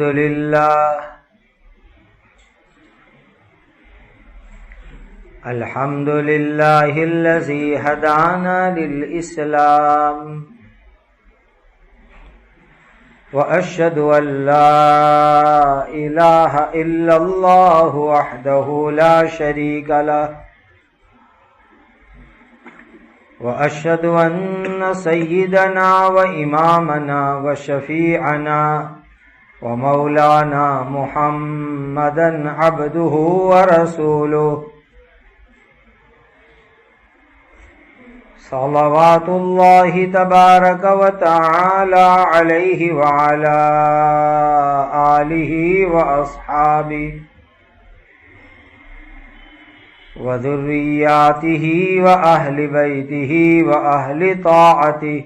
الحمد لله الحمد لله الذي هدانا للإسلام وأشهد أن لا إله إلا الله وحده لا شريك له وأشهد أن سيدنا وإمامنا وشفيعنا ومولانا محمدا عبده ورسوله صلوات الله تبارك وتعالى عليه وعلى آله وأصحابه وذرياته وأهل بيته وأهل طاعته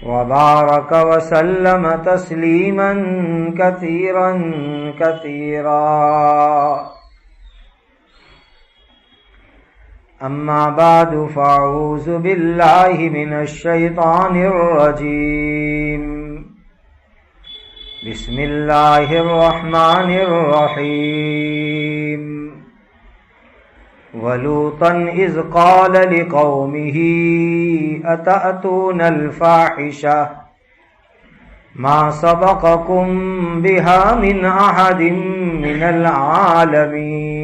وبارك وسلم تسليما كثيرا كثيرا أما بعد فأعوذ بالله من الشيطان الرجيم بسم الله الرحمن الرحيم ولوطا إذ قال لقومه أتأتون الفاحشة ما سبقكم بها من أحد من العالمين.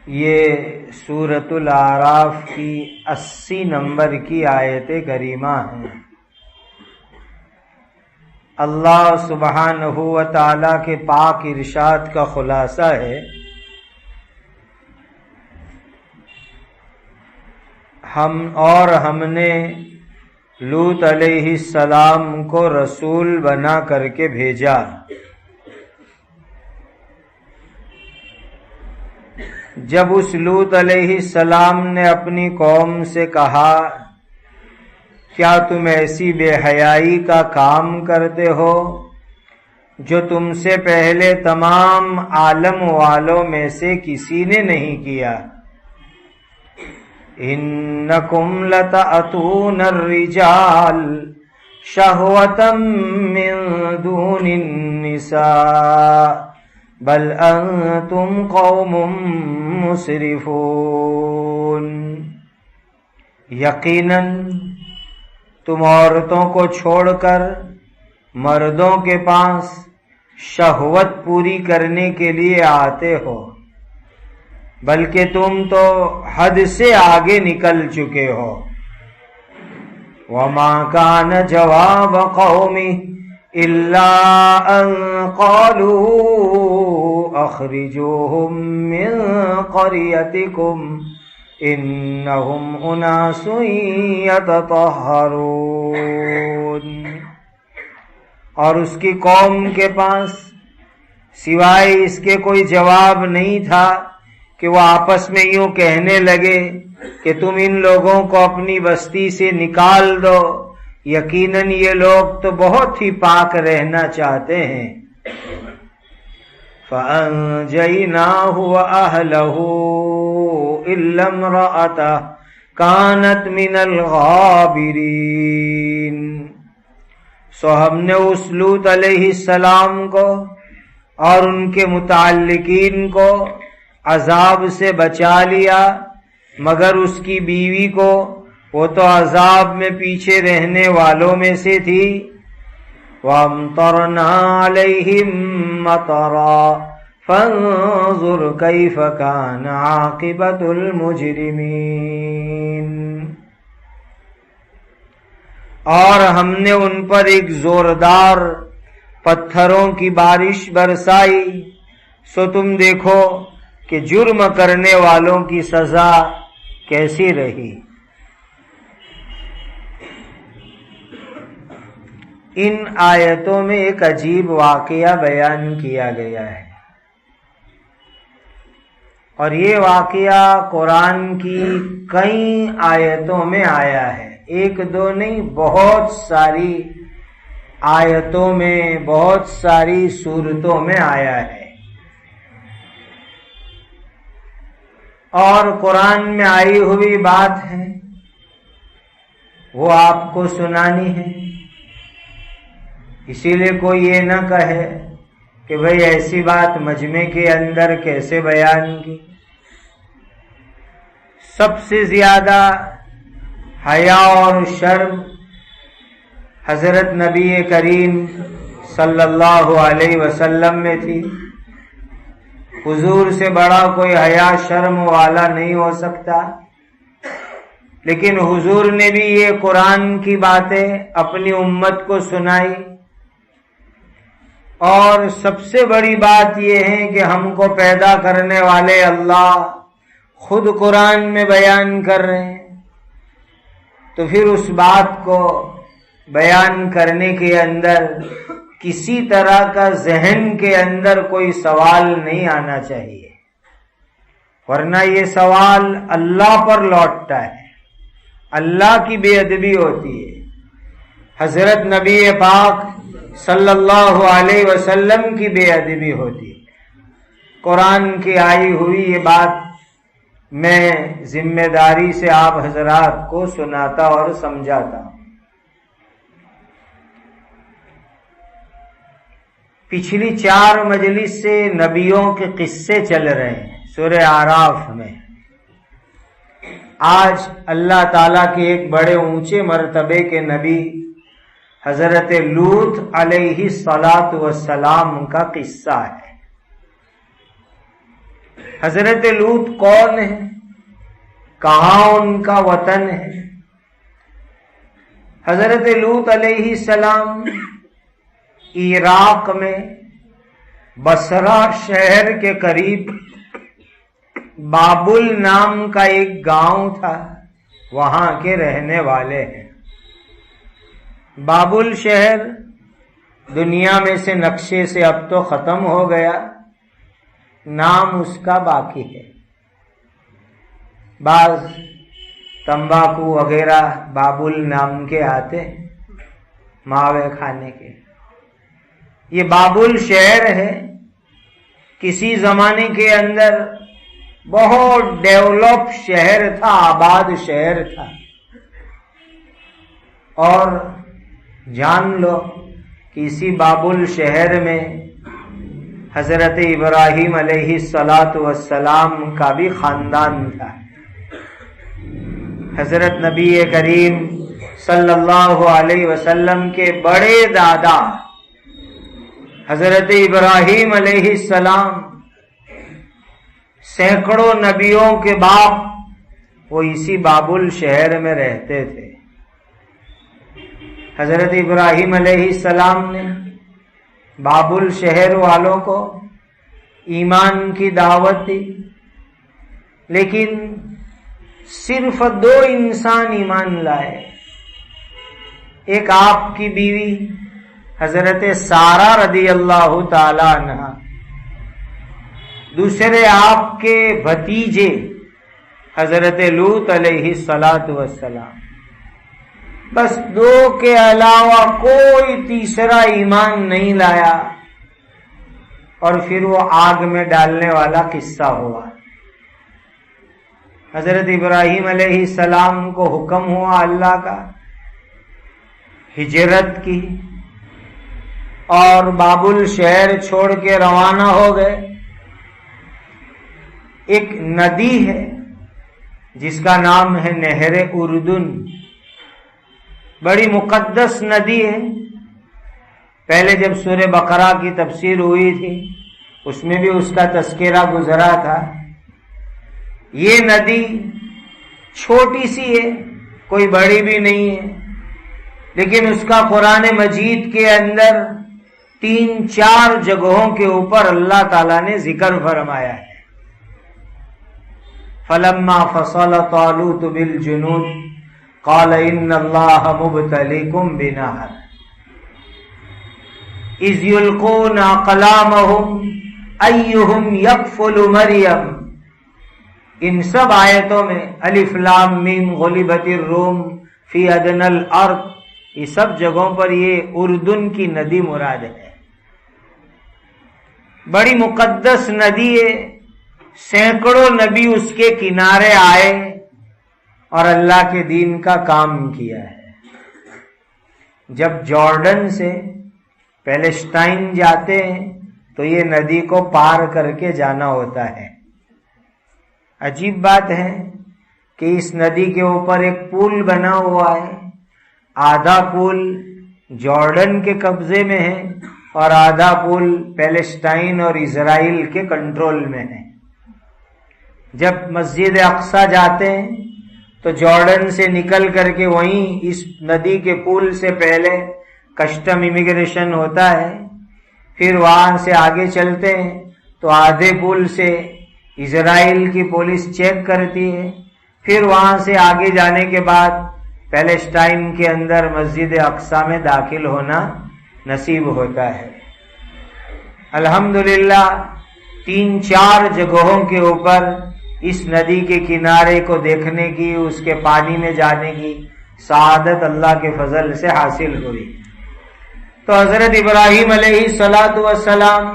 یہ سورۃ الاعراف کی 80 نمبر کی آیت کریمہ ہیں. اللہ سبحانہ و تعالی کے پاک ارشاد کا خلاصہ ہے ہم نے لوط علیہ السلام کو رسول بنا کر کے بھیجا. جب اس لوط علیہ السلام نے اپنی قوم سے کہا کیا تم ایسی بے حیائی کا کام کرتے ہو جو تم سے پہلے تمام عالم والوں میں سے کسی نے نہیں کیا؟ انکم لتأتون الرجال شہوة من دون النساء بل انتم قوم مسرفون. یقیناً تم عورتوں کو چھوڑ کر مردوں کے پاس شہوت پوری کرنے کے لیے آتے ہو، بلکہ تم تو حد سے آگے نکل چکے ہو. وما كان جواب قومه إلا أن قالوا أخرجوهم من قريتكم إنهم أناس يتطهرون. اور اس کی قوم کے پاس سوائے اس کے کوئی جواب نہیں تھا کہ وہ آپس میں یوں کہنے لگے کہ تم ان لوگوں کو اپنی بستی سے نکال دو، یقیناً یہ لوگ تو بہت ہی پاک رہنا چاہتے ہیں. فَأَنْجَيْنَاهُ وَأَهْلَهُ إِلَّا امْرَأَتَهُ كَانَتْ مِنَ الْغَابِرِينَ. سو ہم نے اس لوط علیہ السلام کو اور ان کے متعلقین کو عذاب سے بچا لیا، مگر اس کی بیوی کو، وہ تو عذاب میں پیچھے رہنے والوں میں سے تھی. وَأَمْطَرْنَا عَلَيْهِمْ مَطَرًا فَانظُرْ كَيْفَ كَانَ عَاقِبَةُ الْمُجْرِمِينَ. اور ہم نے ان پر ایک زوردار پتھروں کی بارش برسائی، سو تم دیکھو کہ جرم کرنے والوں کی سزا کیسی رہی. ان آیتوں میں ایک عجیب واقعہ بیان کیا گیا ہے، اور یہ واقعہ قرآن کی کئی آیتوں میں آیا ہے. ایک دو نہیں، بہت ساری آیتوں میں، بہت ساری سورتوں میں آیا ہے. اور قرآن میں آئی ہوئی بات ہے وہ آپ کو سنانی ہے. اسی لیے کوئی یہ نہ کہے کہ بھئی ایسی بات مجمع کے اندر کیسے بیان کی. سب سے زیادہ حیا اور شرم حضرت نبی کریم صلی اللہ علیہ وسلم میں تھی. حضور سے بڑا کوئی حیا شرم والا نہیں ہو سکتا. لیکن حضور نے بھی یہ قرآن کی باتیں اپنی امت کو سنائی. اور سب سے بڑی بات یہ ہے کہ ہم کو پیدا کرنے والے اللہ خود قرآن میں بیان کر رہے ہیں. تو پھر اس بات کو بیان کرنے کے اندر کسی طرح کا ذہن کے اندر کوئی سوال نہیں آنا چاہیے، ورنہ یہ سوال اللہ پر لوٹتا ہے. اللہ کی بے ادبی ہوتی ہے. حضرت نبی پاک صلی اللہ علیہ وسلم کی بے ادبی ہوتی ہے. قرآن کی آئی ہوئی یہ بات میں ذمہ داری سے آپ حضرات کو سناتا اور سمجھاتا ہوں. پچھلی 4 مجلس سے نبیوں کے قصے چل رہے ہیں سورہ اعراف میں. آج اللہ تعالیٰ کے ایک بڑے اونچے مرتبے کے نبی حضرت لوط علیہ الصلاۃ والسلام کا قصہ ہے. حضرت لوط کون ہے؟ کہاں ان کا وطن ہے؟ حضرت لوط علیہ السلام عراق میں بصرہ شہر کے قریب بابل نام کا ایک گاؤں تھا، وہاں کے رہنے والے ہیں. بابل شہر دنیا میں سے نقشے سے اب تو ختم ہو گیا، نام اس کا باقی ہے. بعض تمباکو وغیرہ بابل نام کے آتے ہیں ماوے کھانے کے. یہ بابل شہر ہے، کسی زمانے کے اندر بہت ڈیولپ شہر تھا، آباد شہر تھا. اور جان لو کہ اسی بابل شہر میں حضرت ابراہیم علیہ الصلاۃ والسلام کا بھی خاندان تھا. حضرت نبی کریم صلی اللہ علیہ وسلم کے بڑے دادا حضرت ابراہیم علیہ السلام سینکڑوں نبیوں کے باپ وہ اسی بابل شہر میں رہتے تھے. حضرت ابراہیم علیہ السلام نے بابل شہر والوں کو ایمان کی دعوت دی، لیکن صرف 2 انسان ایمان لائے. ایک آپ کی بیوی حضرت سارہ رضی اللہ تعالی عنہا، دوسرے آپ کے بھتیجے حضرت لوط علیہ الصلاۃ والسلام. بس 2 کے علاوہ کوئی تیسرا ایمان نہیں لایا. اور پھر وہ آگ میں ڈالنے والا قصہ ہوا. حضرت ابراہیم علیہ السلام کو حکم ہوا اللہ کا، ہجرت کی اور بابل شہر چھوڑ کے روانہ ہو گئے. ایک ندی ہے جس کا نام ہے نہر اردن، بڑی مقدس ندی ہے. پہلے جب سورہ بقرہ کی تفسیر ہوئی تھی اس میں بھی اس کا تذکرہ گزرا تھا. یہ ندی چھوٹی سی ہے، کوئی بڑی بھی نہیں ہے، لیکن اس کا قرآن مجید کے اندر 3-4 جگہوں کے اوپر اللہ تعالیٰ نے ذکر فرمایا ہے. فلما فصل طالوت بالجنود قال ان اللہ مبتلیکم بنہر اذ یلقون اقلامہم ایہم یکفل مریم. ان سب آیتوں میں الف لام میم غلبت الروم فی ادنی الارض، یہ سب جگہوں پر یہ اردن کی ندی مراد ہے. بڑی مقدس ندی ہے، سینکڑوں نبی اس کے کنارے آئے اور اللہ کے دین کا کام کیا ہے. جب جارڈن سے پیلسٹائن جاتے ہیں تو یہ ندی کو پار کر کے جانا ہوتا ہے۔ عجیب بات ہے کہ اس ندی کے اوپر ایک پل بنا ہوا ہے، آدھا پل جارڈن کے قبضے میں ہے اور آدھا پل پیلسٹائن اور اسرائیل کے کنٹرول میں ہے۔ جب مسجد اقصی جاتے ہیں تو جارڈن سے نکل کر کے وہیں اس ندی کے پل سے پہلے کسٹم امیگریشن ہوتا ہے، پھر وہاں سے آگے چلتے ہیں تو آدھے پل سے اسرائیل کی پولیس چیک کرتی ہے، پھر وہاں سے آگے جانے کے بعد پیلسٹائن کے اندر مسجد اقصی میں داخل ہونا نصیب ہوتا ہے۔ الحمدللہ 3-4 جگہوں کے اوپر اس ندی کے کنارے کو دیکھنے کی، اس کے پانی میں جانے کی سعادت اللہ کے فضل سے حاصل ہوئی۔ تو حضرت ابراہیم علیہ السلام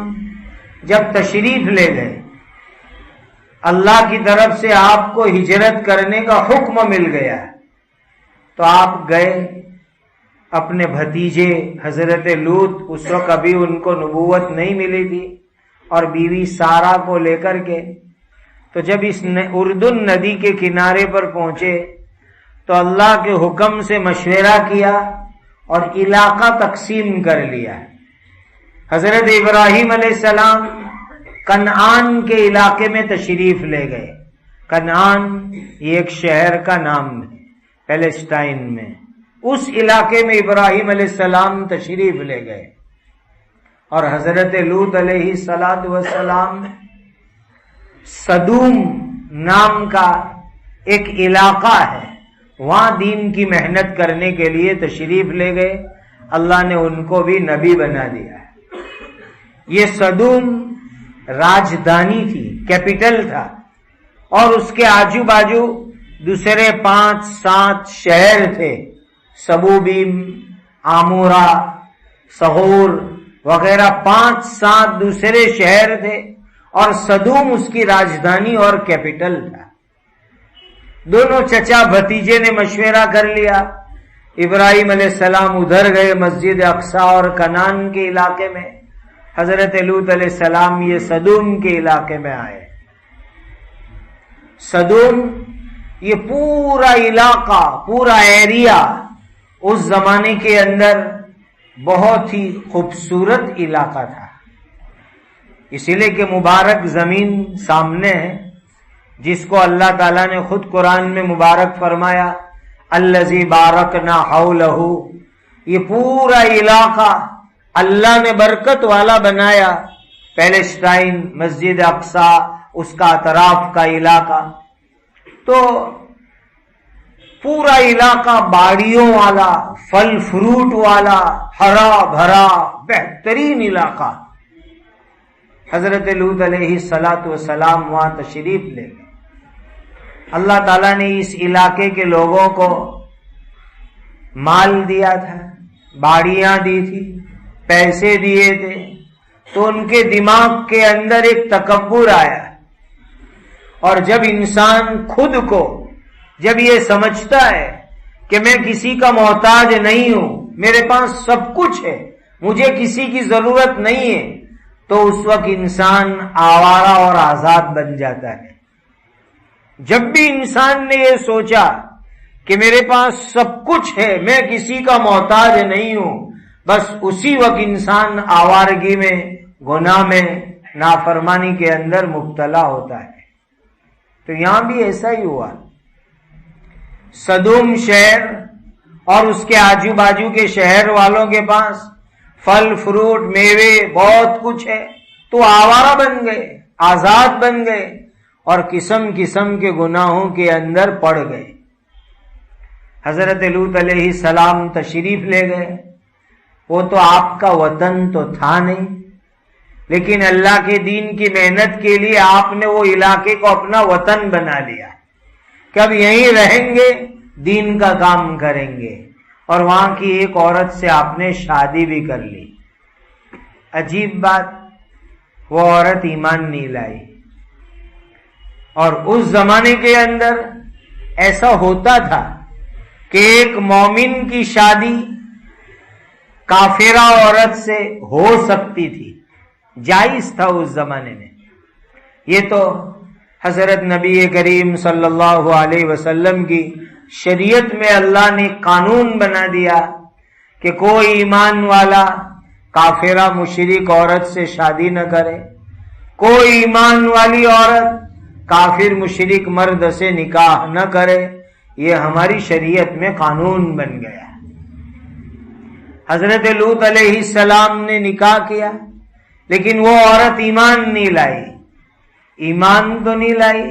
جب تشریف لے گئے، اللہ کی طرف سے آپ کو ہجرت کرنے کا حکم مل گیا، تو آپ گئے اپنے بھتیجے حضرت لوط، اس وقت ابھی ان کو نبوت نہیں ملی تھی، اور بیوی سارہ کو لے کر کے، تو جب اس اردن ندی کے کنارے پر پہنچے تو اللہ کے حکم سے مشورہ کیا اور علاقہ تقسیم کر لیا۔ حضرت ابراہیم علیہ السلام کنعان کے علاقے میں تشریف لے گئے۔ کنعان یہ ایک شہر کا نام ہے پیلسٹائن میں، اس علاقے میں ابراہیم علیہ السلام تشریف لے گئے، اور حضرت لوط علیہ السلام صدوم نام کا ایک علاقہ ہے، وہاں دین کی محنت کرنے کے لیے تشریف لے گئے، اللہ نے ان کو بھی نبی بنا دیا۔ یہ صدوم راجدھانی تھی، کیپٹل تھا، اور اس کے آجو باجو دوسرے 5-7 شہر تھے، سبوبیم، آمورا، سغور وغیرہ 5-7 دوسرے شہر تھے، اور صدوم اس کی راجدھانی اور کیپٹل تھا۔ دونوں چچا بھتیجے نے مشورہ کر لیا، ابراہیم علیہ السلام ادھر گئے مسجد اقصی اور کنعان کے علاقے میں، حضرت لوط علیہ السلام یہ صدوم کے علاقے میں آئے۔ صدوم یہ پورا علاقہ، پورا ایریا اس زمانے کے اندر بہت ہی خوبصورت علاقہ تھا، اسی لیے کہ مبارک زمین سامنے ہے، جس کو اللہ تعالیٰ نے خود قرآن میں مبارک فرمایا، الذی بارکنا حولہ، یہ پورا علاقہ اللہ نے برکت والا بنایا، پیلسٹائن، مسجد اقصی، اس کا اطراف کا علاقہ، تو پورا علاقہ باڑیوں والا، پھل فروٹ والا، ہرا بھرا بہترین علاقہ۔ حضرت لوط علیہ السلام وہاں تشریف لے گئے۔ اللہ تعالیٰ نے اس علاقے کے لوگوں کو مال دیا تھا، باڑیاں دی تھی، پیسے دیے تھے، تو ان کے دماغ کے اندر ایک تکبر آیا، اور جب انسان خود کو جب یہ سمجھتا ہے کہ میں کسی کا محتاج نہیں ہوں، میرے پاس سب کچھ ہے، مجھے کسی کی ضرورت نہیں ہے، تو اس وقت انسان آوارہ اور آزاد بن جاتا ہے۔ جب بھی انسان نے یہ سوچا کہ میرے پاس سب کچھ ہے، میں کسی کا محتاج نہیں ہوں، بس اسی وقت انسان آوارگی میں، گناہ میں، نافرمانی کے اندر مبتلا ہوتا ہے۔ تو یہاں بھی ایسا ہی ہوا۔ صدوم شہر اور اس کے آجو باجو کے شہر والوں کے پاس پھل فروٹ میوے بہت کچھ ہے، تو آوارہ بن گئے، آزاد بن گئے، اور قسم قسم کے گناہوں کے اندر پڑ گئے۔ حضرت لوط علیہ السلام تشریف لے گئے، وہ تو آپ کا وطن تو تھا نہیں، لیکن اللہ کے دین کی محنت کے لیے آپ نے وہ علاقے کو اپنا وطن بنا لیا کہ اب یہیں رہیں گے، دین کا کام کریں گے، اور وہاں کی ایک عورت سے آپ نے شادی بھی کر لی۔ عجیب بات، وہ عورت ایمان نہیں لائی، اور اس زمانے کے اندر ایسا ہوتا تھا کہ ایک مومن کی شادی کافرہ عورت سے ہو سکتی تھی، جائز تھا اس زمانے میں. یہ تو حضرت نبی کریم صلی اللہ علیہ وسلم کی شریعت میں اللہ نے قانون بنا دیا کہ کوئی ایمان والا کافرہ مشرک عورت سے شادی نہ کرے، کوئی ایمان والی عورت کافر مشرک مرد سے نکاح نہ کرے. یہ ہماری شریعت میں قانون بن گیا. حضرت لوط علیہ السلام نے نکاح کیا، لیکن وہ عورت ایمان نہیں لائی. ایمان تو نہیں لائی،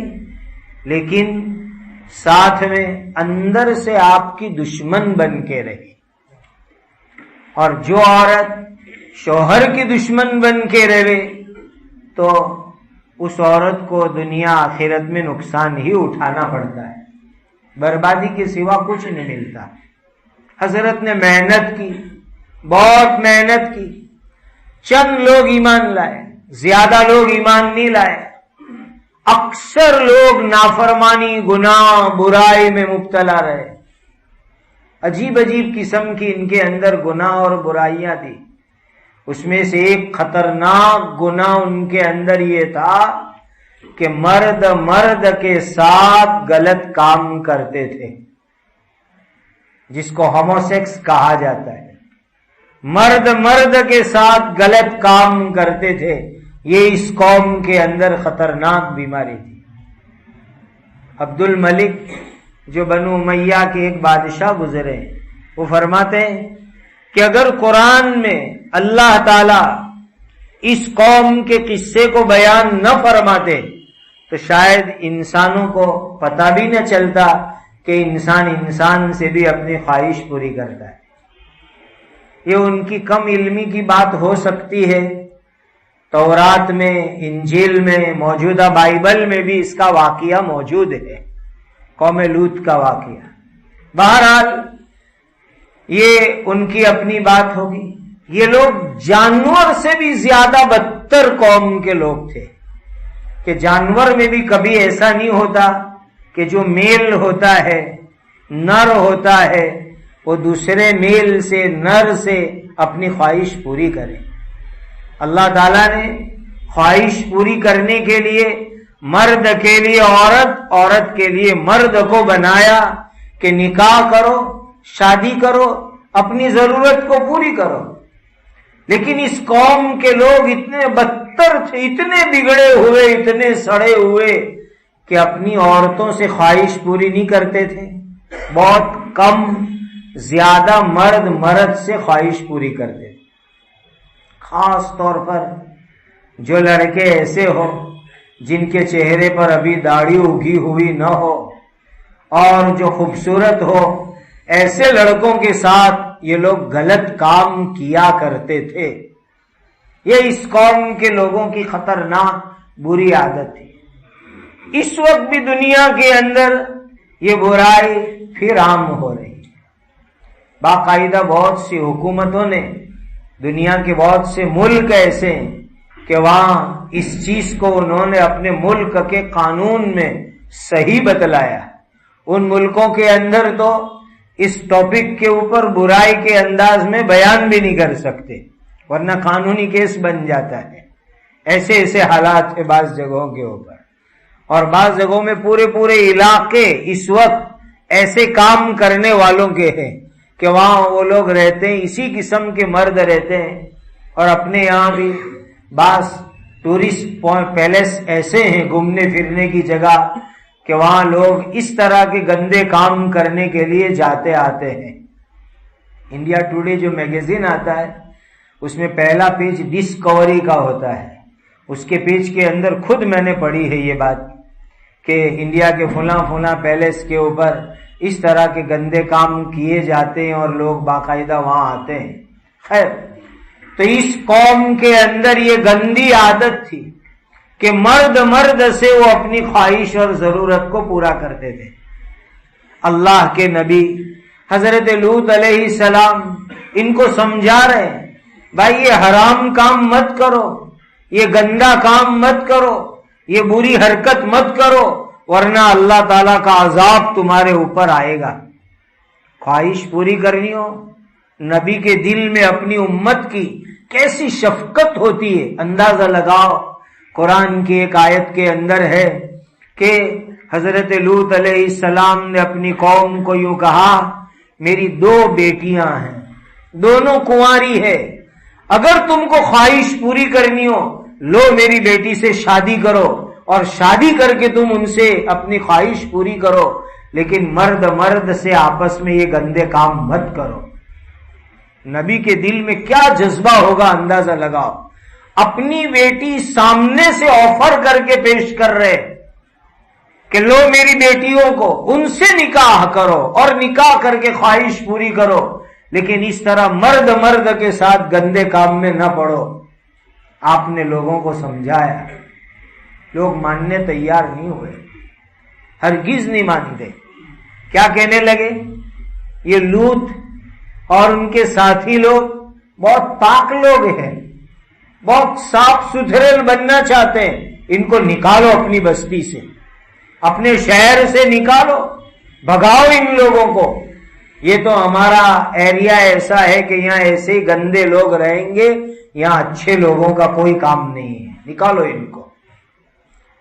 لیکن ساتھ میں اندر سے آپ کی دشمن بن کے رہی. اور جو عورت شوہر کی دشمن بن کے رہے تو اس عورت کو دنیا آخرت میں نقصان ہی اٹھانا پڑتا ہے، بربادی کے سوا کچھ نہیں ملتا. حضرت نے محنت کی، بہت محنت کی. چند لوگ ایمان لائے، زیادہ لوگ ایمان نہیں لائے. اکثر لوگ نافرمانی، گناہ، برائی میں مبتلا رہے. عجیب عجیب قسم کی ان کے اندر گناہ اور برائیاں تھی. اس میں سے ایک خطرناک گناہ ان کے اندر یہ تھا کہ مرد کے ساتھ غلط کام کرتے تھے، جس کو ہوموسیکس کہا جاتا ہے. مرد کے ساتھ غلط کام کرتے تھے. یہ اس قوم کے اندر خطرناک بیماری تھی. عبد الملک جو بنو امیہ کے ایک بادشاہ گزرے، وہ فرماتے ہیں کہ اگر قرآن میں اللہ تعالی اس قوم کے قصے کو بیان نہ فرماتے تو شاید انسانوں کو پتہ بھی نہ چلتا کہ انسان سے بھی اپنی خواہش پوری کرتا ہے. یہ ان کی کم علمی کی بات ہو سکتی ہے. تورات میں، انجیل میں، موجودہ بائبل میں بھی اس کا واقعہ موجود ہے، قوم لوط کا واقعہ. بہرحال یہ ان کی اپنی بات ہوگی. یہ لوگ جانور سے بھی زیادہ بدتر قوم کے لوگ تھے کہ جانور میں بھی کبھی ایسا نہیں ہوتا کہ جو میل ہوتا ہے، نر ہوتا ہے، وہ دوسرے میل سے، نر سے اپنی خواہش پوری کرے. اللہ تعالیٰ نے خواہش پوری کرنے کے لیے مرد کے لیے عورت، عورت کے لیے مرد کو بنایا کہ نکاح کرو، شادی کرو، اپنی ضرورت کو پوری کرو. لیکن اس قوم کے لوگ اتنے بدتر تھے، اتنے بگڑے ہوئے، اتنے سڑے ہوئے کہ اپنی عورتوں سے خواہش پوری نہیں کرتے تھے. بہت کم، زیادہ مرد سے خواہش پوری کرتے تھے. خاص طور پر جو لڑکے ایسے ہو جن کے چہرے پر ابھی داڑھی اگی ہوئی نہ ہو اور جو خوبصورت ہو، ایسے لڑکوں کے ساتھ یہ لوگ غلط کام کیا کرتے تھے. یہ اس قوم کے لوگوں کی خطرناک بری عادت تھی. اس وقت بھی دنیا کے اندر یہ برائی پھر عام ہو رہی ہے. باقاعدہ بہت سی حکومتوں نے، دنیا کے بہت سے ملک ایسے ہیں کہ وہاں اس چیز کو انہوں نے اپنے ملک کے قانون میں صحیح بتلایا. ان ملکوں کے اندر تو اس ٹاپک کے اوپر برائی کے انداز میں بیان بھی نہیں کر سکتے، ورنہ قانونی کیس بن جاتا ہے. ایسے حالات ہیں بعض جگہوں کے اوپر. اور بعض جگہوں میں پورے علاقے اس وقت ایسے کام کرنے والوں کے ہیں کہ وہاں وہ لوگ رہتے ہیں، اسی قسم کے مرد رہتے ہیں. اور اپنے یہاں بھی بعض ٹورسٹ پیلس ایسے ہیں، گھومنے پھرنے کی جگہ، کہ وہاں لوگ اس طرح کے گندے کام کرنے کے لیے جاتے آتے ہیں. انڈیا ٹوڈے جو میگزین آتا ہے اس میں پہلا پیج ڈسکوری کا ہوتا ہے. اس کے پیج کے اندر خود میں نے پڑھی ہے یہ بات کہ انڈیا کے فلاں پیلس کے اوپر اس طرح کے گندے کام کیے جاتے ہیں اور لوگ باقاعدہ وہاں آتے ہیں. خیر، تو اس قوم کے اندر یہ گندی عادت تھی کہ مرد سے وہ اپنی خواہش اور ضرورت کو پورا کرتے تھے. اللہ کے نبی حضرت لوط علیہ السلام ان کو سمجھا رہے ہیں، بھائی یہ حرام کام مت کرو، یہ گندا کام مت کرو، یہ بری حرکت مت کرو، ورنہ اللہ تعالیٰ کا عذاب تمہارے اوپر آئے گا. خواہش پوری کرنی ہو نبی کے دل میں اپنی امت کی کیسی شفقت ہوتی ہے اندازہ لگاؤ۔ قرآن کی ایک آیت کے اندر ہے کہ حضرت لوط علیہ السلام نے اپنی قوم کو یوں کہا، میری 2 بیٹیاں ہیں، دونوں کنواری ہے، اگر تم کو خواہش پوری کرنی ہو لو میری بیٹی سے شادی کرو اور شادی کر کے تم ان سے اپنی خواہش پوری کرو، لیکن مرد مرد سے آپس میں یہ گندے کام مت کرو۔ نبی کے دل میں کیا جذبہ ہوگا اندازہ لگاؤ، اپنی بیٹی سامنے سے آفر کر کے پیش کر رہے کہ لو میری بیٹیوں کو ان سے نکاح کرو اور نکاح کر کے خواہش پوری کرو، لیکن اس طرح مرد مرد کے ساتھ گندے کام میں نہ پڑو۔ آپ نے لوگوں کو سمجھایا، لوگ ماننے تیار نہیں ہوئے، ہرگز نہیں مانتے۔ کیا کہنے لگے؟ یہ لوط اور ان کے ساتھی لوگ بہت پاک لوگ ہیں، بہت صاف ستھرے بننا چاہتے ہیں، ان کو نکالو اپنی بستی سے، اپنے شہر سے نکالو، بھگاؤ ان لوگوں کو۔ یہ تو ہمارا ایریا ایسا ہے کہ یہاں ایسے ہی گندے لوگ رہیں گے، یہاں اچھے لوگوں کا کوئی کام نہیں ہے، نکالو ان کو۔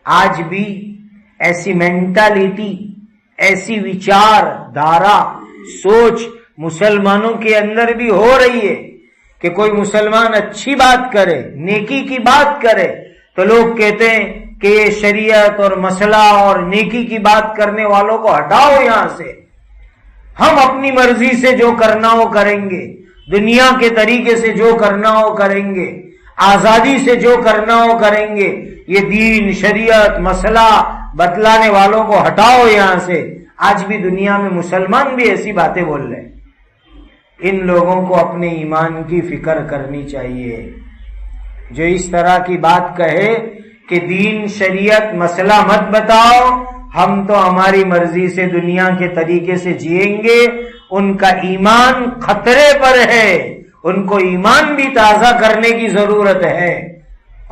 آج بھی ایسی مینٹالٹی، ایسی وچار دھارا، سوچ مسلمانوں کے اندر بھی ہو رہی ہے کہ کوئی مسلمان اچھی بات کرے، نیکی کی بات کرے تو لوگ کہتے ہیں کہ یہ شریعت اور مسئلہ اور نیکی کی بات کرنے والوں کو ہٹاؤ یہاں سے، ہم اپنی مرضی سے جو کرنا ہو کریں گے، دنیا کے طریقے سے جو کرنا ہو کریں گے، آزادی سے جو کرنا ہو کریں گے، یہ دین شریعت مسئلہ بتلانے والوں کو ہٹاؤ یہاں سے۔ آج بھی دنیا میں مسلمان بھی ایسی باتیں بول رہے ہیں۔ ان لوگوں کو اپنے ایمان کی فکر کرنی چاہیے۔ جو اس طرح کی بات کہے کہ دین شریعت مسئلہ مت بتاؤ، ہم تو ہماری مرضی سے دنیا کے طریقے سے جئیں گے، ان کا ایمان خطرے پر ہے، ان کو ایمان بھی تازہ کرنے کی ضرورت ہے،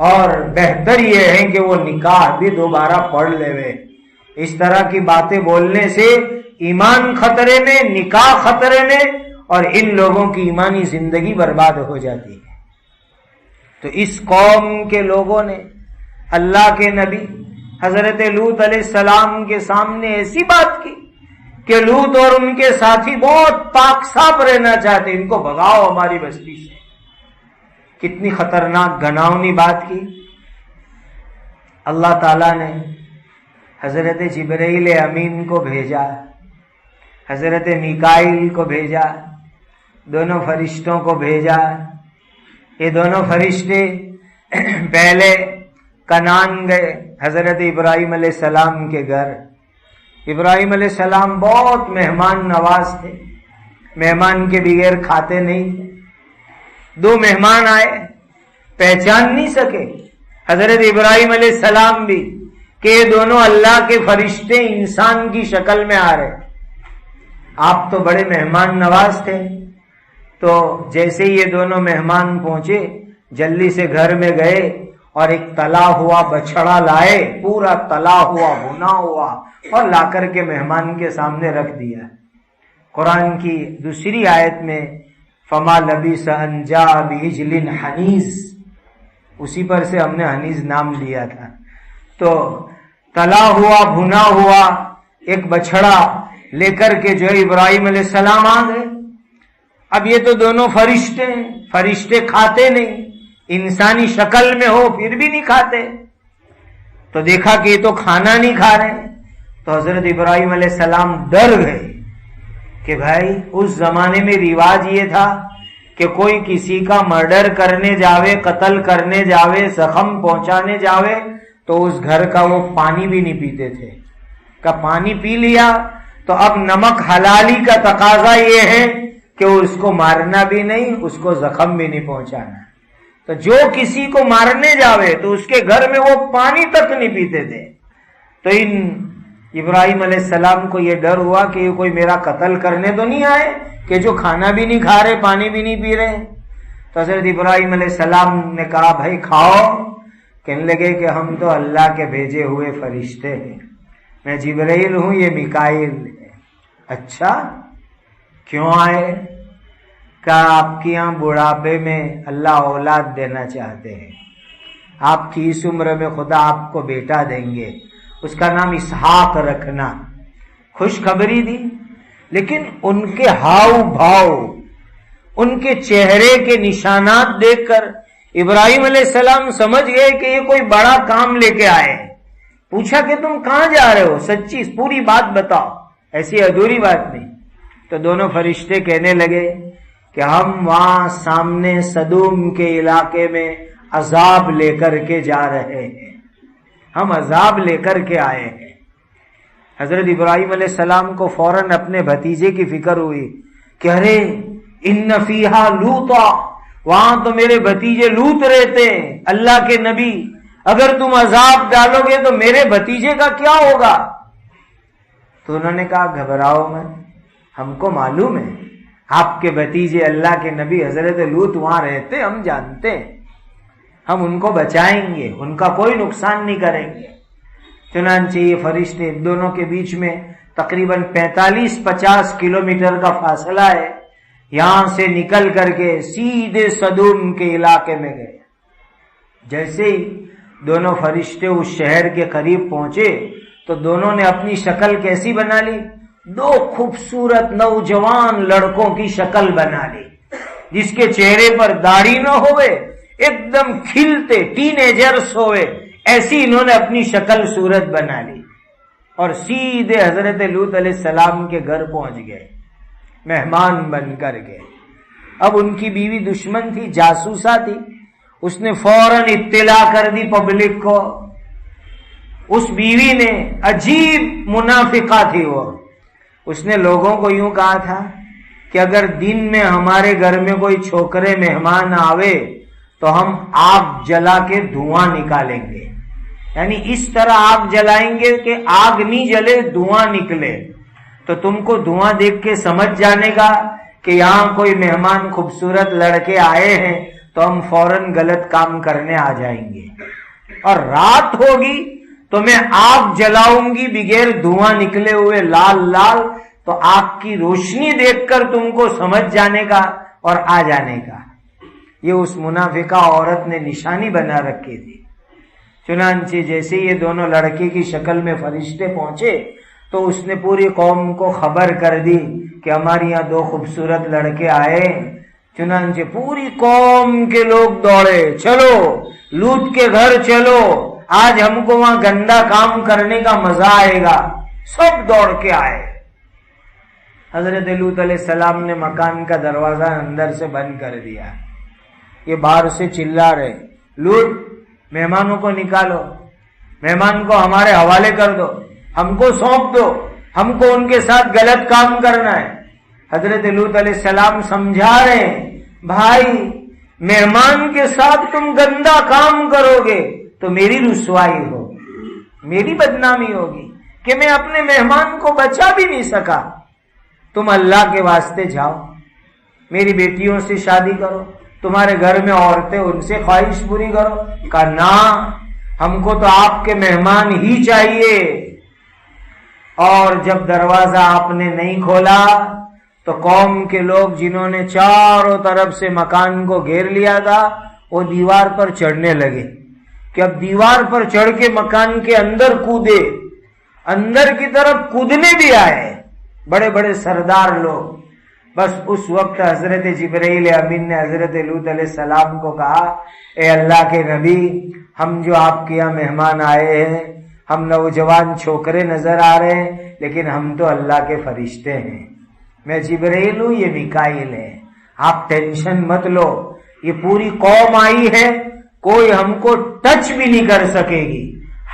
اور بہتر یہ ہے کہ وہ نکاح بھی دوبارہ پڑھ لے۔ اس طرح کی باتیں بولنے سے ایمان خطرے میں، نکاح خطرے میں، اور ان لوگوں کی ایمانی زندگی برباد ہو جاتی ہے۔ تو اس قوم کے لوگوں نے اللہ کے نبی حضرت لوط علیہ السلام کے سامنے ایسی بات کی کہ لوط اور ان کے ساتھی بہت پاک صاف رہنا چاہتے، ان کو بھگاؤ ہماری بستی سے۔ کتنی خطرناک گھناؤنی بات کی۔ اللہ تعالیٰ نے حضرت جبرائیل امین کو بھیجا، حضرت میکائیل کو بھیجا، دونوں فرشتوں کو بھیجا۔ یہ دونوں فرشتے پہلے کنعان گئے حضرت ابراہیم علیہ السلام کے گھر۔ ابراہیم علیہ السلام بہت مہمان نواز تھے، مہمان کے بغیر کھاتے نہیں تھے۔ 2 مہمان آئے، پہچان نہیں سکے حضرت ابراہیم علیہ السلام بھی کہ یہ دونوں اللہ کے فرشتے انسان کی شکل میں آ رہے۔ آپ تو بڑے مہمان نواز تھے، تو جیسے یہ دونوں مہمان پہنچے جلدی سے گھر میں گئے اور ایک تلا ہوا بچڑا لائے، پورا تلا ہوا بھنا ہوا، اور لا کر کے مہمان کے سامنے رکھ دیا۔ قرآن کی دوسری آیت میں فما لبث ان جاء بعجل حنیذ، اسی پر سے ہم نے حنیذ نام لیا تھا۔ تو تلا ہوا بھنا ہوا ایک بچڑا لے کر کے جو ابراہیم علیہ السلام آ گئے۔ اب یہ تو دونوں فرشتے ہیں، فرشتے کھاتے نہیں، انسانی شکل میں ہو پھر بھی نہیں کھاتے۔ تو دیکھا کہ یہ تو کھانا نہیں کھا رہے، تو حضرت ابراہیم علیہ السلام ڈر گئے کہ بھائی اس زمانے میں رواج یہ تھا کہ کوئی کسی کا مرڈر کرنے جاوے، قتل کرنے جاوے، زخم پہنچانے جاوے تو اس گھر کا وہ پانی بھی نہیں پیتے تھے۔ کا پانی پی لیا تو اب نمک حلالی کا تقاضا یہ ہے کہ اس کو مارنا بھی نہیں، اس کو زخم بھی نہیں پہنچانا۔ تو جو کسی کو مارنے جاوے تو اس کے گھر میں وہ پانی تک نہیں پیتے تھے۔ تو ان ابراہیم علیہ السلام کو یہ ڈر ہوا کہ یہ کوئی میرا قتل کرنے تو نہیں آئے کہ جو کھانا بھی نہیں کھا رہے، پانی بھی نہیں پی رہے۔ تو حضرت ابراہیم علیہ السلام نے کہا بھائی کھاؤ۔ کہنے لگے کہ ہم تو اللہ کے بھیجے ہوئے فرشتے ہیں، میں جبرائیل ہوں، یہ میکائیل ہے۔ اچھا کیوں آئے؟ کہا آپ کے یہاں بڑھاپے میں اللہ اولاد دینا چاہتے ہیں، آپ کی اس عمر میں خدا آپ کو بیٹا دیں گے، اس کا نام اسحاق رکھنا۔ خوشخبری دی، لیکن ان کے ہاؤ بھاؤ، ان کے چہرے کے نشانات دیکھ کر ابراہیم علیہ السلام سمجھ گئے کہ یہ کوئی بڑا کام لے کے آئے۔ پوچھا کہ تم کہاں جا رہے ہو، سچی پوری بات بتاؤ، ایسی ادھوری بات نہیں۔ تو دونوں فرشتے کہنے لگے کہ ہم وہاں سامنے سدوم کے علاقے میں عذاب لے کر کے جا رہے ہیں، ہم عذاب لے کر کے آئے ہیں۔ حضرت ابراہیم علیہ السلام کو فوراً اپنے بھتیجے کی فکر ہوئی کہ ارے ان فیہا لوطا، وہاں تو میرے بھتیجے لوط رہتے ہیں، اللہ کے نبی، اگر تم عذاب ڈالو گے تو میرے بھتیجے کا کیا ہوگا؟ تو انہوں نے کہا گھبراؤ مت، ہم کو معلوم ہے آپ کے بھتیجے اللہ کے نبی حضرت لوط وہاں رہتے، ہم جانتے ہیں، ہم ان کو بچائیں گے، ان کا کوئی نقصان نہیں کریں گے۔ چنانچہ یہ فرشتے دونوں کے بیچ میں تقریباً 45-50 کلومیٹر کا فاصلہ ہے، یہاں سے نکل کر کے سیدھے سدوم کے علاقے میں گئے۔ جیسے ہی دونوں فرشتے اس شہر کے قریب پہنچے تو دونوں نے اپنی شکل کیسی بنا لی؟ دو خوبصورت نوجوان لڑکوں کی شکل بنا لی، جس کے چہرے پر داڑھی نہ ہوئے، ایک دم کھلتے ٹین ایجرز ہوئے، ایسی انہوں نے اپنی شکل صورت بنا لی اور سیدھے حضرت لوط علیہ السلام کے گھر پہنچ گئے مہمان بن کر کے۔ اب ان کی بیوی دشمن تھی، جاسوسا تھی، اس نے فوراً اطلاع کر دی پبلک کو۔ اس بیوی نے، عجیب منافقہ تھی وہ، اس نے لوگوں کو یوں کہا تھا کہ اگر دن میں ہمارے گھر میں کوئی چھوکرے مہمان آوے تو ہم آگ جلا کے دھواں نکالیں گے، یعنی اس طرح آگ جلائیں گے کہ آگ نہیں جلے، دھواں نکلے، تو تم کو دھواں دیکھ کے سمجھ جانے گا کہ یہاں کوئی مہمان خوبصورت لڑکے آئے ہیں تو ہم فوراً غلط کام کرنے آ جائیں گے، اور رات ہوگی تو میں آگ جلاؤں گی بغیر دھواں نکلے ہوئے لال لال، تو آگ کی روشنی دیکھ کر تم کو سمجھ جانے کا اور آ جانے کا۔ یہ اس منافقہ عورت نے نشانی بنا رکھی تھی۔ چنانچہ جیسے یہ دونوں لڑکے کی شکل میں فرشتے پہنچے تو اس نے پوری قوم کو خبر کر دی کہ ہمارے یہاں دو خوبصورت لڑکے آئے۔ چنانچہ پوری قوم کے لوگ دوڑے، چلو لوط کے گھر چلو، آج ہم کو وہاں گندا کام کرنے کا مزہ آئے گا۔ سب دوڑ کے آئے۔ حضرت لوط علیہ السلام نے مکان کا دروازہ اندر سے بند کر دیا۔ یہ باہر سے چلا رہے، لوط مہمانوں کو نکالو، مہمان کو ہمارے حوالے کر دو، ہم کو سونپ دو، ہم کو ان کے ساتھ غلط کام کرنا ہے۔ حضرت لوط علیہ السلام سمجھا رہے ہیں، بھائی مہمان کے ساتھ تم گندا کام کرو گے تو میری رسوائی ہوگی، میری بدنامی ہوگی کہ میں اپنے مہمان کو بچا بھی نہیں سکا۔ تم اللہ کے واسطے جاؤ، میری بیٹیوں سے شادی کرو، تمہارے گھر میں عورتیں ان سے خواہش پوری کرو۔ کہا نا، ہم کو تو آپ کے مہمان ہی چاہیے۔ اور جب دروازہ آپ نے نہیں کھولا تو قوم کے لوگ جنہوں نے چاروں طرف سے مکان کو گھیر لیا تھا وہ دیوار پر چڑھنے لگے کہ اب دیوار پر چڑھ کے مکان کے اندر کودے، اندر کی طرف کودنے بھی آئے بڑے بڑے سردار لوگ۔ بس اس وقت حضرت جبرائیل امین نے حضرت لوط علیہ السلام کو کہا، اے اللہ کے نبی، ہم جو آپ کے یہاں مہمان آئے ہیں، ہم نوجوان چھوکرے نظر آ رہے ہیں لیکن ہم تو اللہ کے فرشتے ہیں، میں جبرائیل ہوں، یہ میکائیل ہے، آپ ٹینشن مت لو، یہ پوری قوم آئی ہے، کوئی ہم کو ٹچ بھی نہیں کر سکے گی،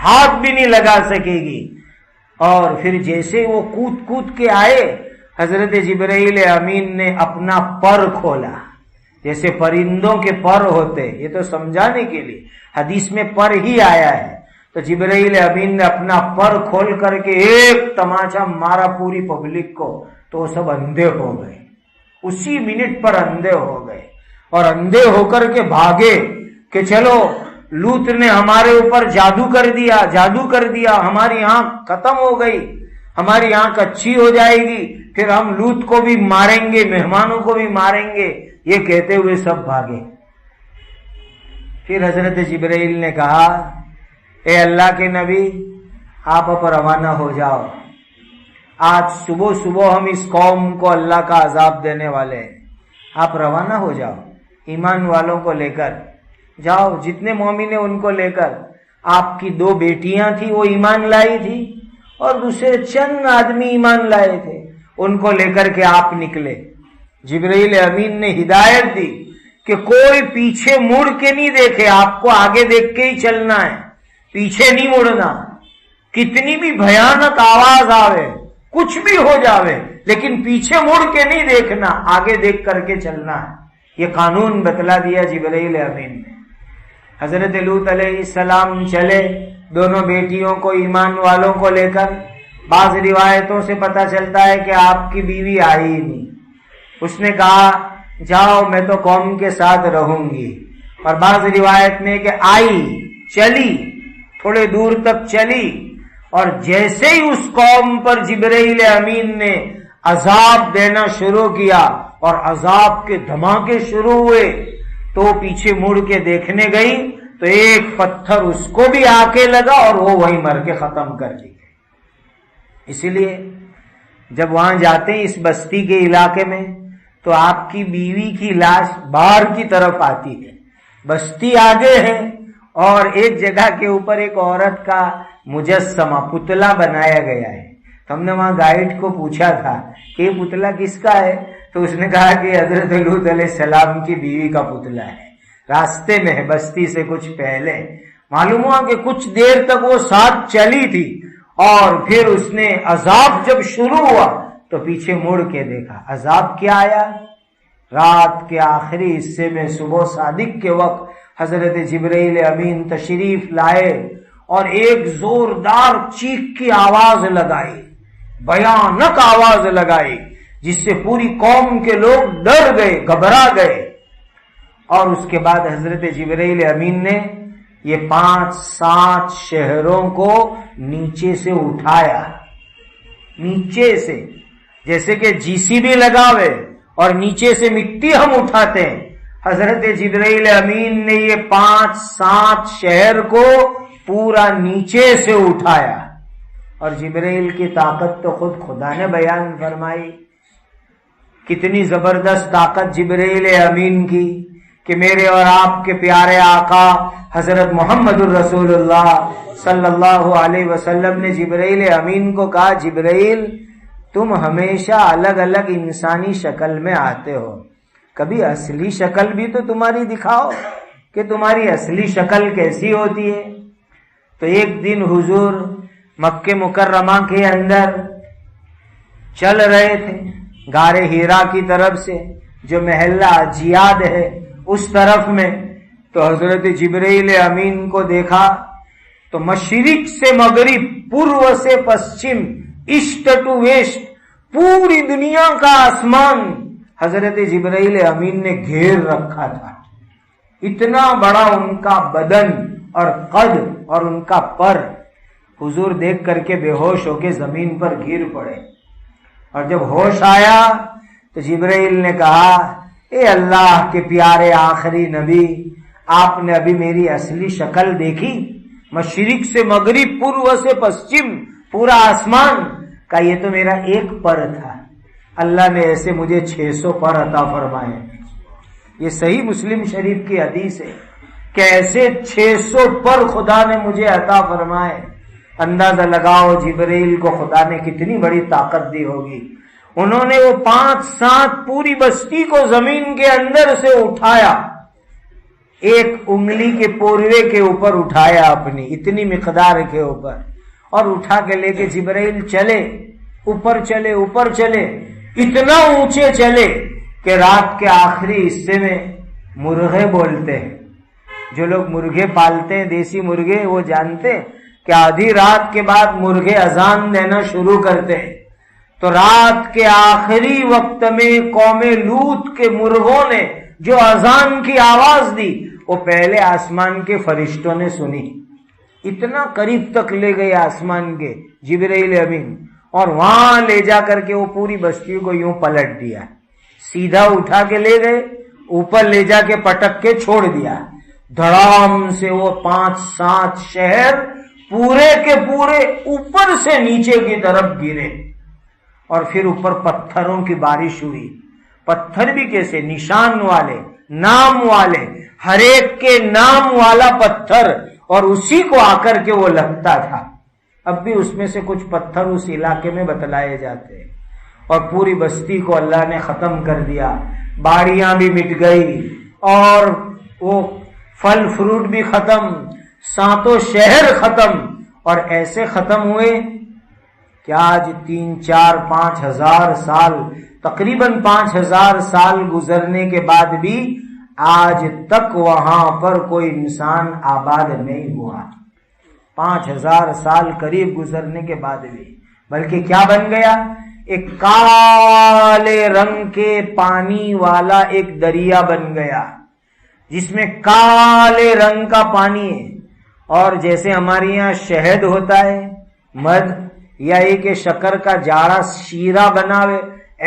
ہاتھ بھی نہیں لگا سکے گی۔ اور پھر جیسے وہ کود کود کے آئے، حضرت جبرائیل امین نے اپنا پر کھولا، جیسے پرندوں کے پر ہوتے، یہ تو سمجھانے کے لیے حدیث میں پر ہی آیا ہے، تو جبرائیل امین نے اپنا پر کھول کر کے ایک تماچا مارا پوری پبلک کو، تو وہ سب اندھے ہو گئے، اسی منٹ پر اندھے ہو گئے، اور اندھے ہو کر کے بھاگے کہ چلو لوط نے ہمارے اوپر جادو کر دیا، ہماری آنکھ ختم ہو گئی۔ ہماری آنکھ اچھی ہو جائے گی، پھر ہم لوط کو بھی ماریں گے، مہمانوں کو بھی ماریں گے۔ یہ کہتے ہوئے سب بھاگے۔ پھر حضرت جبرائیل نے کہا، اے اللہ کے نبی، آپ اب روانہ ہو جاؤ، آج صبح صبح ہم اس قوم کو اللہ کا عذاب دینے والے ہیں، آپ روانہ ہو جاؤ، ایمان والوں کو لے کر جاؤ، جتنے مومن ہیں ان کو لے کر۔ آپ کی 2 بیٹیاں تھیں، وہ ایمان لائی تھی، اور دوسرے چند آدمی ایمان لائے تھے، ان کو لے کر کے آپ نکلے۔ جبرائیل امین نے ہدایت دی کہ کوئی پیچھے مڑ کے نہیں دیکھے، آپ کو آگے دیکھ کے ہی چلنا ہے، پیچھے نہیں مڑنا۔ کتنی بھی بھیانک آواز آوے، کچھ بھی ہو جاوے، لیکن پیچھے مڑ کے نہیں دیکھنا، آگے دیکھ کر کے چلنا ہے۔ یہ قانون بتلا دیا جبرائیل امین نے۔ حضرت لوط علیہ السلام چلے دونوں بیٹیوں کو، ایمان والوں کو لے کر۔ بعض روایتوں سے پتہ چلتا ہے کہ آپ کی بیوی آئی ہی نہیں، اس نے کہا جاؤ میں تو قوم کے ساتھ رہوں گی، اور بعض روایت میں کہ آئی، چلی، تھوڑے دور تک چلی، اور جیسے ہی اس قوم پر جبرائیل امین نے عذاب دینا شروع کیا اور عذاب کے دھماکے شروع ہوئے، تو پیچھے مڑ کے دیکھنے گئی تو ایک پتھر اس کو بھی آ کے لگا اور وہ وہیں مر کے ختم کر دی گئی۔ اسی لیے جب وہاں جاتے ہیں اس بستی کے علاقے میں، تو آپ کی بیوی کی لاش باہر کی طرف آتی ہے، بستی آگے ہے، اور ایک جگہ کے اوپر ایک عورت کا مجسمہ، پتلا بنایا گیا ہے۔ تو ہم نے وہاں گائیڈ کو پوچھا تھا کہ یہ پتلا کس کا ہے، تو اس نے کہا کہ حضرت لوط علیہ السلام کی بیوی کا پتلا ہے، راستے میں ہے، بستی سے کچھ پہلے۔ معلوم ہوا کہ کچھ دیر تک وہ ساتھ چلی تھی، اور پھر اس نے عذاب جب شروع ہوا تو پیچھے مڑ کے دیکھا۔ عذاب کیا آیا؟ رات کے آخری حصے میں صبح صادق کے وقت حضرت جبرائیل امین تشریف لائے اور ایک زوردار چیخ کی آواز لگائی، بھیانک آواز لگائی، جس سے پوری قوم کے لوگ ڈر گئے، گھبرا گئے۔ اور اس کے بعد حضرت جبرائیل امین نے یہ 5-7 شہروں کو نیچے سے اٹھایا، نیچے سے، جیسے کہ JCB لگاوے اور نیچے سے مٹی ہم اٹھاتے ہیں۔ حضرت جبرائیل امین نے یہ 5-7 شہر کو پورا نیچے سے اٹھایا، اور جبرائیل کی طاقت تو خود خدا نے بیان فرمائی۔ کتنی زبردست طاقت جبرائیل امین کی کہ میرے اور آپ کے پیارے آقا حضرت محمد الرسول اللہ صلی اللہ علیہ وسلم نے جبرائیل امین کو کہا، جبرائیل تم ہمیشہ الگ الگ انسانی شکل میں آتے ہو، کبھی اصلی شکل بھی تو تمہاری دکھاؤ کہ تمہاری اصلی شکل کیسی ہوتی ہے۔ تو ایک دن حضور مکہ مکرمہ کے اندر چل رہے تھے، غار ہیرا کی طرف سے، جو محلہ جیاد ہے اس طرف میں، تو حضرت جبرائیل امین کو دیکھا تو مشرق سے مغرب، پورو سے پشچم، ایسٹ ٹو ویسٹ، پوری دنیا کا آسمان حضرت جبرائیل امین نے گھیر رکھا تھا۔ اتنا بڑا ان کا بدن اور قد اور ان کا پر، حضور دیکھ کر کے بے ہوش ہو کے زمین پر گر پڑے، اور جب ہوش آیا تو جبرائیل نے کہا، اے اللہ کے پیارے آخری نبی، آپ نے ابھی میری اصلی شکل دیکھی؟ مشرق سے مغرب، پورو سے پشچم، پورا آسمان کا یہ تو میرا ایک پر تھا، اللہ نے ایسے مجھے 600 پر عطا فرمائے۔ یہ صحیح مسلم شریف کی حدیث ہے کہ ایسے 600 پر خدا نے مجھے عطا فرمائے۔ اندازہ لگاؤ جبرائیل کو خدا نے کتنی بڑی طاقت دی ہوگی۔ انہوں نے وہ 5-7 پوری بستی کو زمین کے اندر سے اٹھایا، ایک انگلی کے پوروے کے اوپر اٹھایا، اپنی اتنی مقدار کے اوپر، اور اٹھا کے لے کے جبرائیل چلے، اوپر چلے، اوپر چلے، اتنا اونچے چلے کہ رات کے آخری حصے میں مرغے بولتے ہیں۔ جو لوگ مرغے پالتے ہیں، دیسی مرغے، وہ جانتے ہیں کہ آدھی رات کے بعد مرغے اذان دینا شروع کرتے ہیں۔ تو رات کے آخری وقت میں قوم لوط کے مرغوں نے جو اذان کی آواز دی، وہ پہلے آسمان کے فرشتوں نے سنی، اتنا قریب تک لے گئے آسمان کے جبرائیل امین، اور وہاں لے جا کر کے وہ پوری بستی کو یوں پلٹ دیا، سیدھا اٹھا کے لے گئے، اوپر لے جا کے پٹک کے چھوڑ دیا، دھڑام سے وہ 5-7 شہر پورے کے پورے اوپر سے نیچے کی طرف گرے، اور پھر اوپر پتھروں کی بارش ہوئی۔ پتھر بھی کیسے؟ نشان والے، نام والے، ہر ایک کے نام والا پتھر، اور اسی کو آ کر کے وہ لگتا تھا۔ اب بھی اس میں سے کچھ پتھر اس علاقے میں بتلائے جاتے ہیں، اور پوری بستی کو اللہ نے ختم کر دیا، باڑیاں بھی مٹ گئی، اور وہ پھل فروٹ بھی ختم، 7 شہر ختم، اور ایسے ختم ہوئے کہ آج 3-4-5 ہزار سال، تقریباً 5,000 سال گزرنے کے بعد بھی آج تک وہاں پر کوئی انسان آباد نہیں ہوا۔ 5,000 سال قریب گزرنے کے بعد بھی، بلکہ کیا بن گیا؟ ایک کالے رنگ کے پانی والا ایک دریا بن گیا، جس میں کالے رنگ کا پانی ہے، اور جیسے ہمارے یہاں شہد ہوتا ہے، مد، یا ایک شکر کا جاڑا شیرہ بناوے،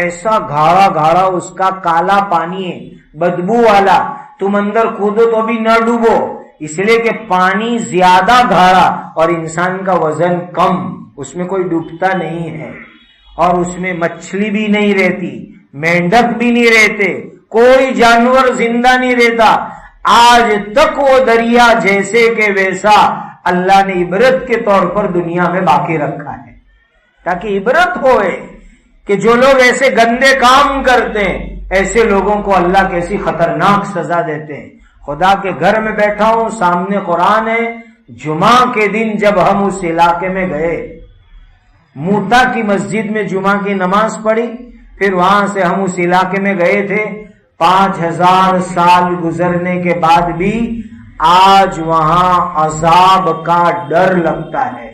ایسا گھاڑا گھاڑا اس کا کالا پانی ہے، بدبو والا، تم اندر کودو تو بھی نہ ڈوبو، اس لیے کہ پانی زیادہ گھاڑا اور انسان کا وزن کم، اس میں کوئی ڈوبتا نہیں ہے، اور اس میں مچھلی بھی نہیں رہتی، مینڈک بھی نہیں رہتے، کوئی جانور زندہ نہیں رہتا۔ آج تک وہ دریا جیسے کہ ویسا اللہ نے عبرت کے طور پر دنیا میں باقی رکھا ہے، تاکہ عبرت ہوئے کہ جو لوگ ایسے گندے کام کرتے ہیں، ایسے لوگوں کو اللہ کیسی خطرناک سزا دیتے ہیں۔ خدا کے گھر میں بیٹھا ہوں، سامنے قرآن ہے، جمعہ کے دن جب ہم اس علاقے میں گئے، موتا کی مسجد میں جمعہ کی نماز پڑھی، پھر وہاں سے ہم اس علاقے میں گئے تھے، 5,000 سال گزرنے کے بعد بھی آج وہاں عذاب کا ڈر لگتا ہے،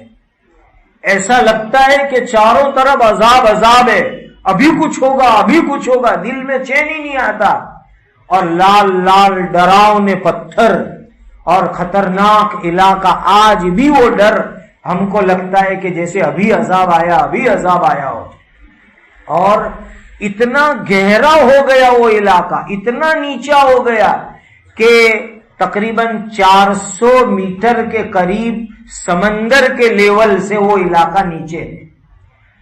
ایسا لگتا ہے کہ چاروں طرف عذاب عذاب ہے، ابھی کچھ ہوگا، ابھی کچھ ہوگا، دل میں چین ہی نہیں آتا، اور لال لال ڈراؤنے پتھر اور خطرناک علاقہ، آج بھی وہ ڈر ہم کو لگتا ہے کہ جیسے ابھی عذاب آیا، ابھی عذاب آیا ہو۔ اور اتنا گہرا ہو گیا وہ علاقہ، اتنا نیچا ہو گیا کہ تقریباً 400 میٹر کے قریب سمندر کے لیول سے وہ علاقہ نیچے ہے۔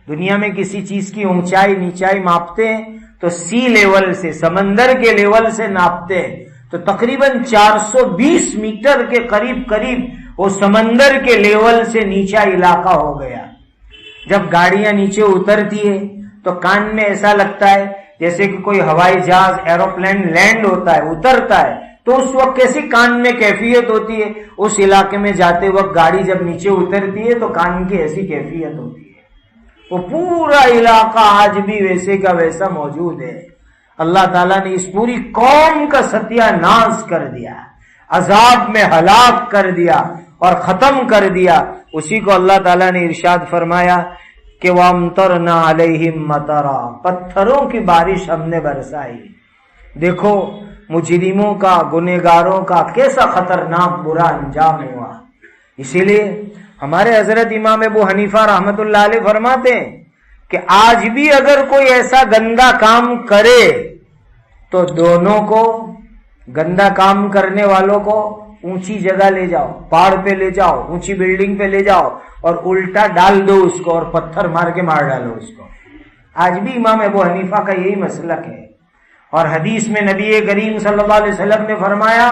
دنیا میں کسی چیز کی اونچائی نیچائی ماپتے ہیں تو سی لیول سے، سمندر کے لیول سے ناپتے ہیں، تو تقریباً 420 میٹر کے قریب وہ سمندر کے لیول سے نیچا علاقہ ہو گیا۔ جب گاڑیاں نیچے اترتی ہے تو کان میں ایسا لگتا ہے جیسے کہ کوئی ہوائی جہاز، ایروپلین لینڈ ہوتا ہے، اترتا ہے، تو اس وقت کیسی کان میں کیفیت ہوتی ہے؟ اس علاقے میں جاتے وقت گاڑی جب نیچے اترتی ہے تو کان کی ایسی کیفیت ہوتی ہے۔ وہ پورا علاقہ آج بھی ویسے کا ویسا موجود ہے۔ اللہ تعالیٰ نے اس پوری قوم کا ستیہ ناش کر دیا، عذاب میں ہلاک کر دیا اور ختم کر دیا۔ اسی کو اللہ تعالیٰ نے ارشاد فرمایا کہ وَأَمْطَرْنَا عَلَيْهِمْ مَطَرًا، پتھروں کی بارش ہم نے برسائی۔ دیکھو مجرموں کا، گنہگاروں کا کیسا خطرناک برا انجام ہوا۔ اسی لیے ہمارے حضرت امام ابو حنیفہ رحمت اللہ علیہ فرماتے ہیں کہ آج بھی اگر کوئی ایسا گندا کام کرے تو دونوں کو، گندا کام کرنے والوں کو اونچی جگہ لے جاؤ، پہاڑ پہ لے جاؤ، اونچی بلڈنگ پہ لے جاؤ اور الٹا ڈال دو اس کو، اور پتھر مار کے مار ڈالو اس کو۔ آج بھی امام ابو حنیفہ کا یہی مسلک ہے۔ اور حدیث میں نبی کریم صلی اللہ علیہ وسلم نے فرمایا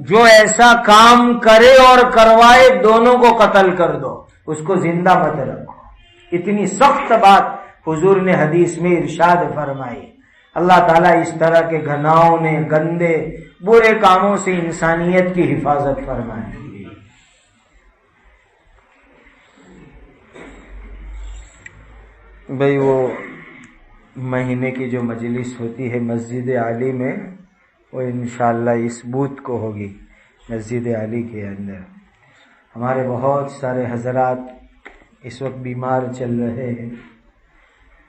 جو ایسا کام کرے اور کروائے دونوں کو قتل کر دو، اس کو زندہ مت رکھو۔ اتنی سخت بات حضور نے حدیث میں ارشاد فرمائی۔ اللہ تعالیٰ اس طرح کے گھناؤنے، گندے، برے کاموں سے انسانیت کی حفاظت فرمائے۔ بھئی وہ مہینے کی جو مجلس ہوتی ہے مسجد علی میں، وہ انشاءاللہ اس بدھ کو ہوگی مسجد علی کے اندر۔ ہمارے بہت سارے حضرات اس وقت بیمار چل رہے ہیں،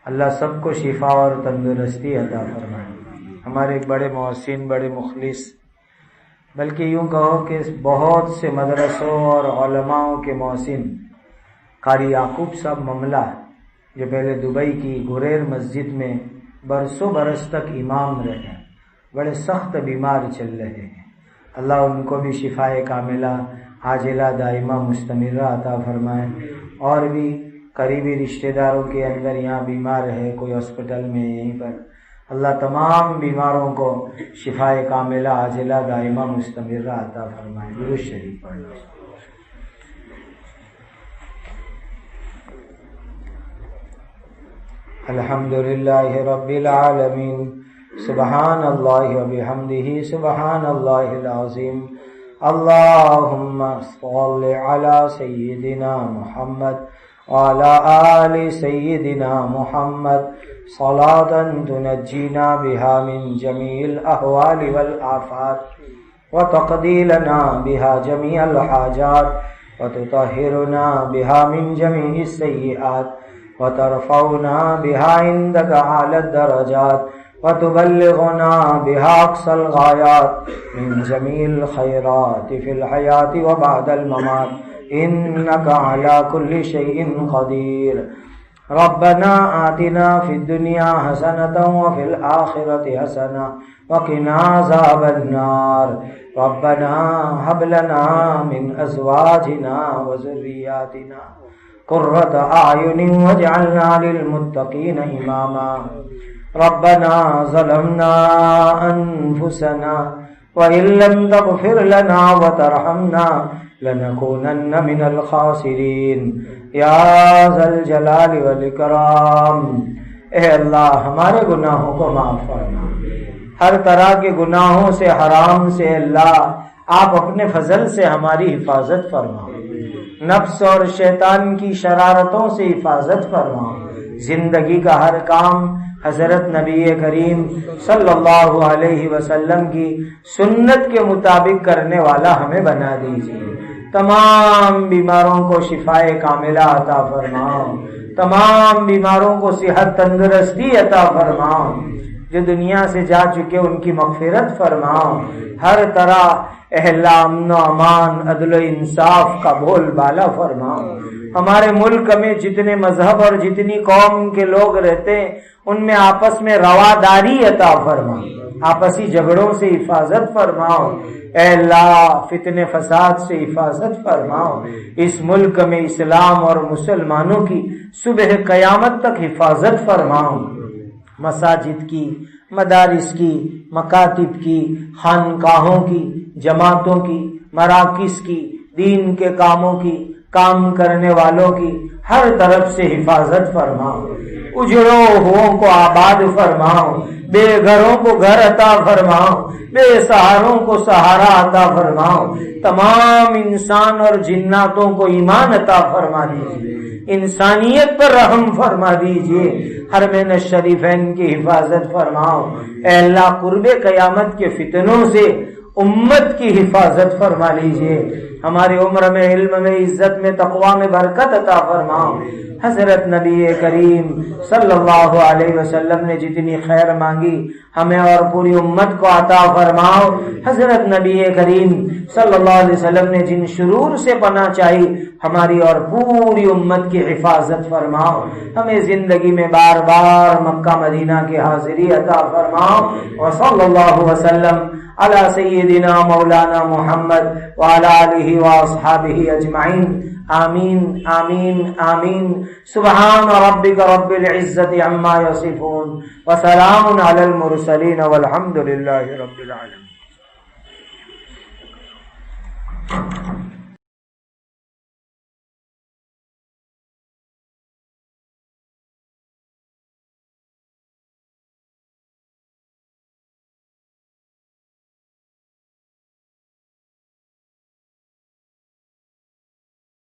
اللہ سب کو شفا اور تندرستی عطا فرمائے۔ ہمارے بڑے محسن، بڑے مخلص، بلکہ یوں کہو کہ بہت سے مدرسوں اور علماء کے محسن قاری یعقوب صاحب مملہ، جو پہلے دبئی کی گریر مسجد میں برسوں برس تک امام رہے، بڑے سخت بیمار چل رہے ہیں، اللہ ان کو بھی شفائے کاملہ عاجلہ دائمہ مستمرہ عطا فرمائے، اور بھی قریبی رشتہ داروں کے اندر یہاں بیمار ہے، کوئی ہاسپٹل میں یہیں پر، اللہ تمام بیماروں کو شفائے کاملہ عاجلہ دائمہ مستمرہ عطا فرمائے۔ درود شریف پڑھ لو۔ الحمدللہ رب العالمین، سبحان اللہ وبحمدہ، سبحان اللہ العظیم۔ اللہم صل علی سیدنا محمد وعلی آل سیدنا محمد صلاۃ تنجینا بها من جمیع الاحوال والآفات وتقضی لنا بها جمیع الحاجات وتطہرنا بها من جمیع السیئات وترفعنا بها عندك أعلى الدرجات وتبلغنا بها أقصى الغايات من جميع الخيرات في الحياة وبعد الممات إنك على كل شيء قدير۔ ربنا آتنا في الدنيا حسنة وفي الآخرة حسنة وقنا عذاب النار۔ ربنا هب لنا من أزواجنا وذرياتنا قرة أعين واجعلنا للمتقين إماما۔ ربنا ظلمنا أنفسنا وإن لم تغفر لنا وترحمنا لنكونن من الخاسرين یا ذا الجلال والإکرام۔ اے اللہ ہمارے گناہوں کو معاف فرما، ہر طرح کے گناہوں سے، حرام سے اللہ آپ اپنے فضل سے ہماری حفاظت فرما، نفس اور شیطان کی شرارتوں سے حفاظت فرما، زندگی کا ہر کام حضرت نبی کریم صلی اللہ علیہ وسلم کی سنت کے مطابق کرنے والا ہمیں بنا دیجیے، تمام بیماروں کو شفائے کاملہ عطا فرماؤ، تمام بیماروں کو صحت تندرستی عطا فرماؤ، جو دنیا سے جا چکے ان کی مغفرت فرماؤ، ہر طرح اہل امن و امان، عدل و انصاف کا بول بالا فرماؤ، ہمارے ملک میں جتنے مذہب اور جتنی قوم کے لوگ رہتے ہیں ان میں آپس میں رواداری عطا فرماؤ، آپسی جھگڑوں سے حفاظت فرماؤ، اے اللہ فتنے فساد سے حفاظت فرماؤ، اس ملک میں اسلام اور مسلمانوں کی صبح قیامت تک حفاظت فرماؤ، مساجد کی، مدارس کی، مکاتب کی، خانقاہوں کی، جماعتوں کی، مراکز کی، دین کے کاموں کی، کام کرنے والوں کی ہر طرف سے حفاظت فرماؤ، اجڑوں ہوں کو آباد فرماؤ، بے گھروں کو گھر عطا فرماؤ، بے سہاروں کو سہارا عطا فرماؤ، تمام انسان اور جناتوں کو ایمان عطا فرما دیجیے، انسانیت پر رحم فرما دیجیے، حرمین الشریفین کی حفاظت فرماؤ، اے اللہ قرب قیامت کے فتنوں سے امت کی حفاظت فرما لیجیے، ہماری عمر میں، علم میں، عزت میں، تقوی میں برکت عطا فرماؤ، حضرت نبی کریم صلی اللہ علیہ وسلم نے جتنی خیر مانگی ہمیں اور پوری امت کو عطا فرماؤ، حضرت نبی کریم صلی اللہ علیہ وسلم نے جن شرور سے پناہ چاہی ہماری اور پوری امت کی حفاظت فرماؤ، ہمیں زندگی میں بار بار مکہ مدینہ کی حاضری عطا فرماؤ، وصلی اللہ وسلم علی سیدنا مولانا محمد وعلی آلہ واصحابہ اجمعین، آمین آمین آمین۔ سبحان ربک رب العزت عما یصفون وسلام علی المرسلین والحمد للہ رب العالمین۔